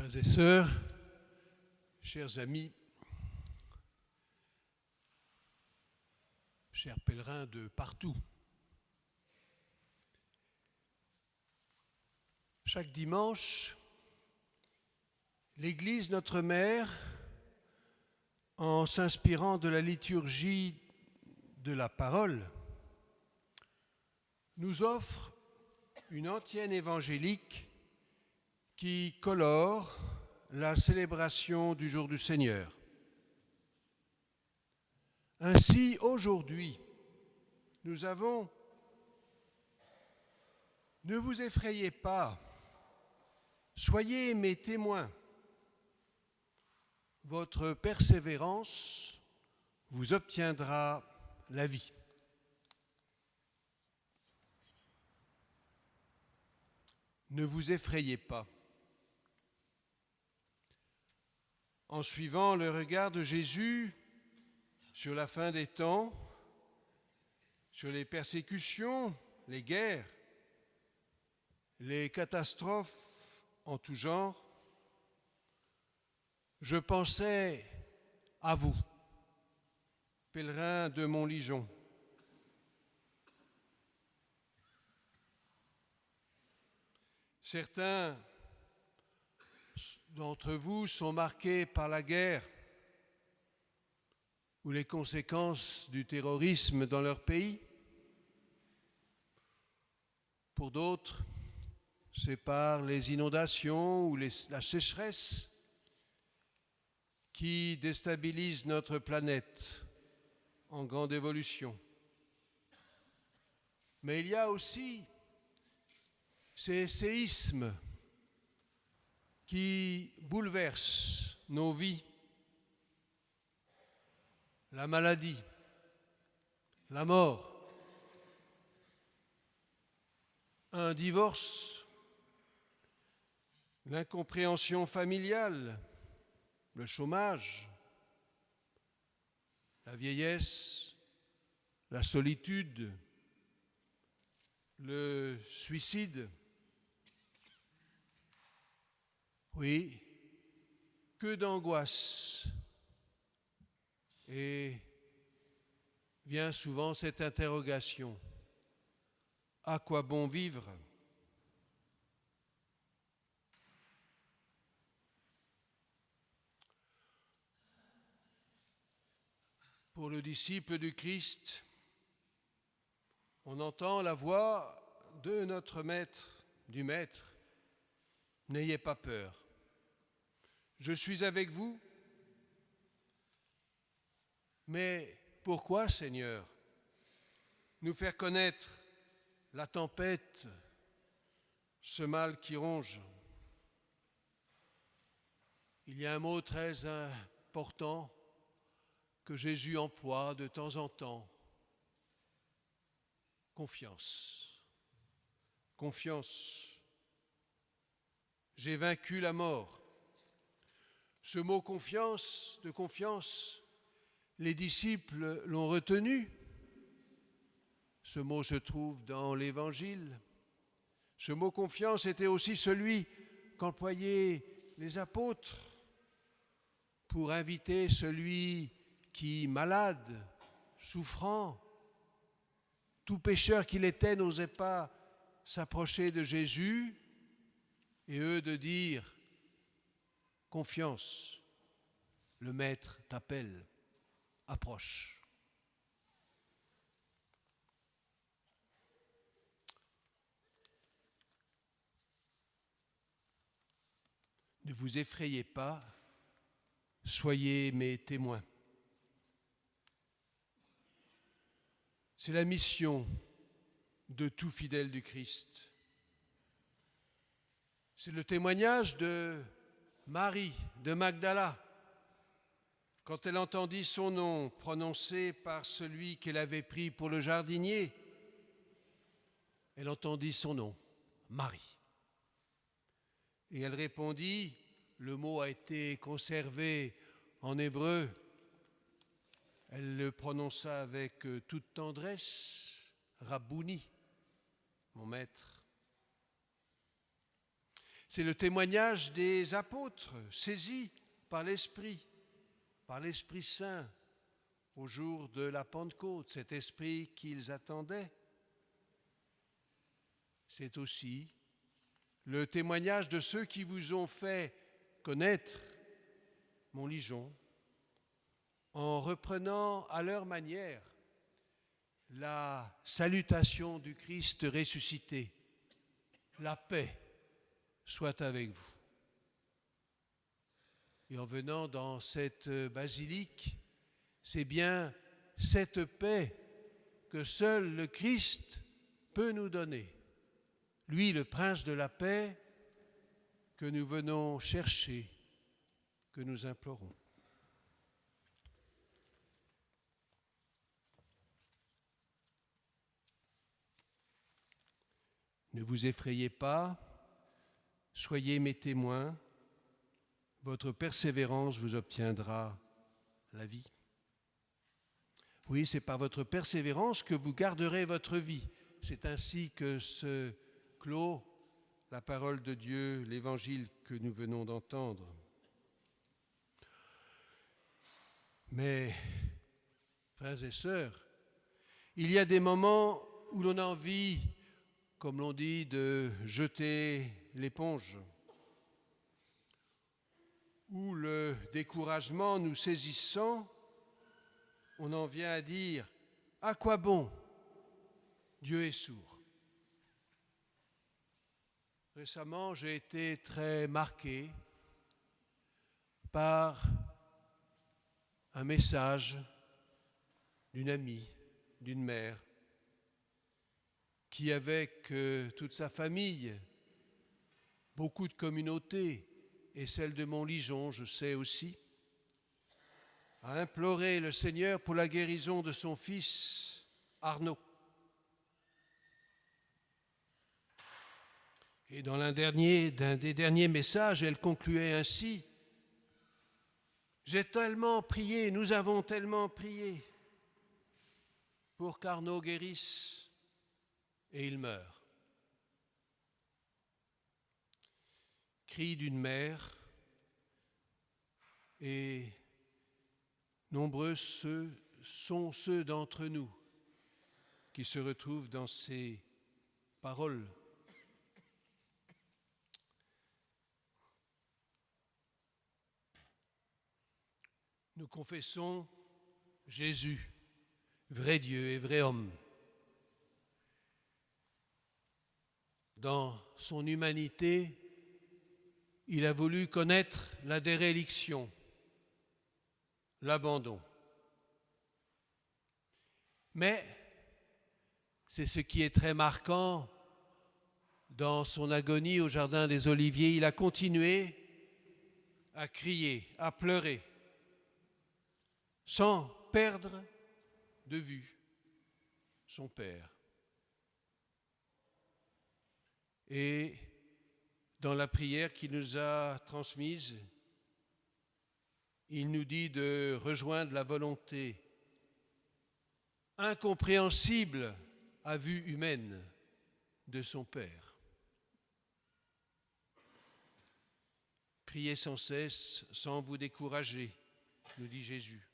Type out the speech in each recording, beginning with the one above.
Frères et sœurs, chers amis, chers pèlerins de partout, chaque dimanche, l'Église, notre Mère, en s'inspirant de la liturgie de la parole, nous offre une antienne évangélique qui colore la célébration du jour du Seigneur. Ainsi, aujourd'hui, nous avons « Ne vous effrayez pas, soyez mes témoins. Votre persévérance vous obtiendra la vie. » Ne vous effrayez pas. En suivant le regard de Jésus sur la fin des temps, sur les persécutions, les guerres, les catastrophes en tout genre, je pensais à vous, pèlerins de Montligeon. Certains d'entre vous sont marqués par la guerre ou les conséquences du terrorisme dans leur pays. Pour d'autres, c'est par les inondations ou la sécheresse qui déstabilisent notre planète en grande évolution. Mais il y a aussi ces séismes qui bouleversent nos vies, la maladie, la mort, un divorce, l'incompréhension familiale, le chômage, la vieillesse, la solitude, le suicide. Oui, que d'angoisse. Et vient souvent cette interrogation, à quoi bon vivre ? Pour le disciple du Christ, on entend la voix de notre Maître, du Maître. N'ayez pas peur. Je suis avec vous. Mais pourquoi, Seigneur, nous faire connaître la tempête, ce mal qui ronge ? Il y a un mot très important que Jésus emploie de temps en temps. Confiance. Confiance. J'ai vaincu la mort. Ce mot confiance, les disciples l'ont retenu. Ce mot se trouve dans l'Évangile. Ce mot confiance était aussi celui qu'employaient les apôtres pour inviter celui qui, malade, souffrant, tout pécheur qu'il était, n'osait pas s'approcher de Jésus, et eux de dire « Confiance, le Maître t'appelle, approche ». Ne vous effrayez pas, soyez mes témoins. C'est la mission de tout fidèle du Christ. C'est le témoignage de Marie de Magdala, quand elle entendit son nom prononcé par celui qu'elle avait pris pour le jardinier. Elle entendit son nom, Marie. Et elle répondit, le mot a été conservé en hébreu, elle le prononça avec toute tendresse, Rabbouni, mon maître. C'est le témoignage des apôtres, saisis par l'Esprit Saint, au jour de la Pentecôte, cet esprit qu'ils attendaient. C'est aussi le témoignage de ceux qui vous ont fait connaître Montligeon en reprenant à leur manière la salutation du Christ ressuscité. La paix soit avec vous. Et en venant dans cette basilique, c'est bien cette paix que seul le Christ peut nous donner. Lui, le prince de la paix, que nous venons chercher, que nous implorons. Ne vous effrayez pas, soyez mes témoins, votre persévérance vous obtiendra la vie. Oui, c'est par votre persévérance que vous garderez votre vie. C'est ainsi que se clôt la parole de Dieu, l'évangile que nous venons d'entendre. Mais, frères et sœurs, il y a des moments où l'on a envie, comme l'on dit, de jeter l'éponge, où le découragement nous saisissant, on en vient à dire « À quoi bon ? Dieu est sourd ». Récemment, j'ai été très marqué par un message d'une amie, d'une mère, qui avec toute sa famille, beaucoup de communautés, et celle de Montligeon, je sais aussi, a imploré le Seigneur pour la guérison de son fils Arnaud. Et dans l'un des derniers messages, elle concluait ainsi « J'ai tellement prié, nous avons tellement prié pour qu'Arnaud guérisse et il meurt. » Cri d'une mère, et nombreux sont ceux d'entre nous qui se retrouvent dans ces paroles. Nous confessons Jésus, vrai Dieu et vrai homme. Dans son humanité, il a voulu connaître la déréliction, l'abandon. Mais c'est ce qui est très marquant dans son agonie au Jardin des Oliviers. Il a continué à crier, à pleurer, sans perdre de vue son Père. Et dans la prière qu'il nous a transmise, il nous dit de rejoindre la volonté incompréhensible à vue humaine de son Père. Priez sans cesse, sans vous décourager, nous dit Jésus.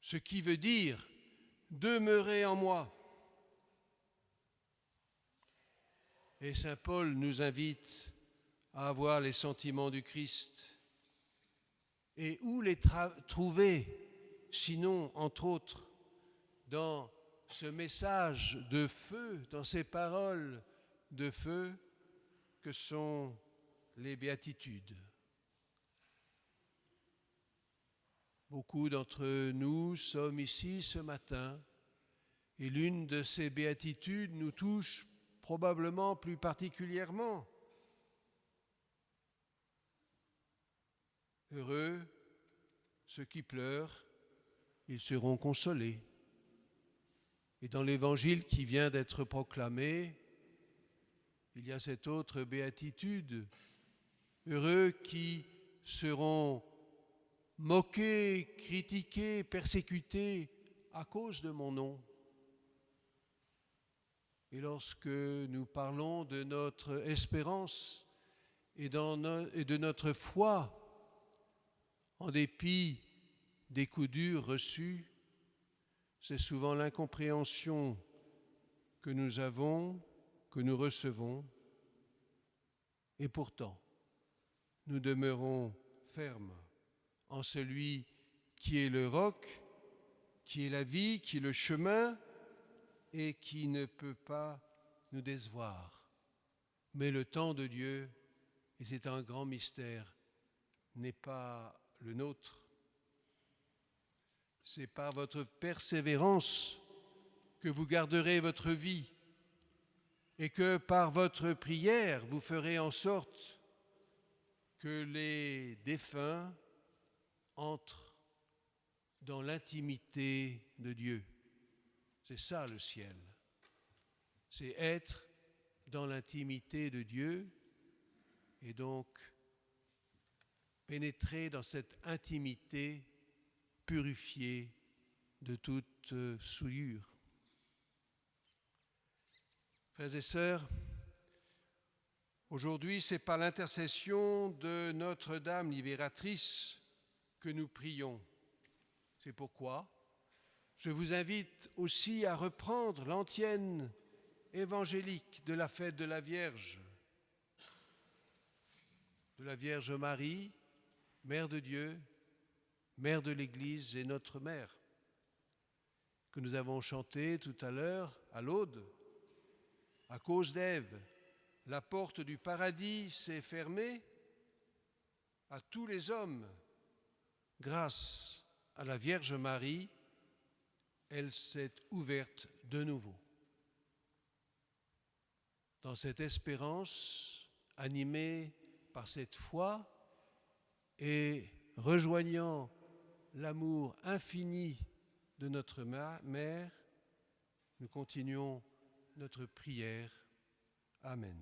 Ce qui veut dire demeurez en moi. Et saint Paul nous invite à avoir les sentiments du Christ. Et où les trouver, sinon, entre autres, dans ce message de feu, dans ces paroles de feu que sont les béatitudes. Beaucoup d'entre nous sommes ici ce matin et l'une de ces béatitudes nous touche probablement plus particulièrement. Heureux ceux qui pleurent, ils seront consolés. Et dans l'évangile qui vient d'être proclamé, il y a cette autre béatitude. Heureux qui seront moqués, critiqués, persécutés à cause de mon nom. Et lorsque nous parlons de notre espérance et de notre foi, en dépit des coups durs reçus, c'est souvent l'incompréhension que nous avons, que nous recevons, et pourtant, nous demeurons fermes en celui qui est le roc, qui est la vie, qui est le chemin, et qui ne peut pas nous décevoir. Mais le temps de Dieu, et c'est un grand mystère, n'est pas le nôtre. C'est par votre persévérance que vous garderez votre vie et que par votre prière, vous ferez en sorte que les défunts entrent dans l'intimité de Dieu. C'est ça le ciel. C'est être dans l'intimité de Dieu et donc pénétrer dans cette intimité purifiée de toute souillure. Frères et sœurs, aujourd'hui, c'est par l'intercession de Notre-Dame libératrice que nous prions. C'est pourquoi je vous invite aussi à reprendre l'antienne évangélique de la fête de la Vierge Marie, Mère de Dieu, Mère de l'Église et notre Mère, que nous avons chanté tout à l'heure à l'Aude. À cause d'Ève, la porte du paradis s'est fermée à tous les hommes. Grâce à la Vierge Marie, elle s'est ouverte de nouveau. Dans cette espérance, animée par cette foi et rejoignant l'amour infini de notre Mère, nous continuons notre prière. Amen.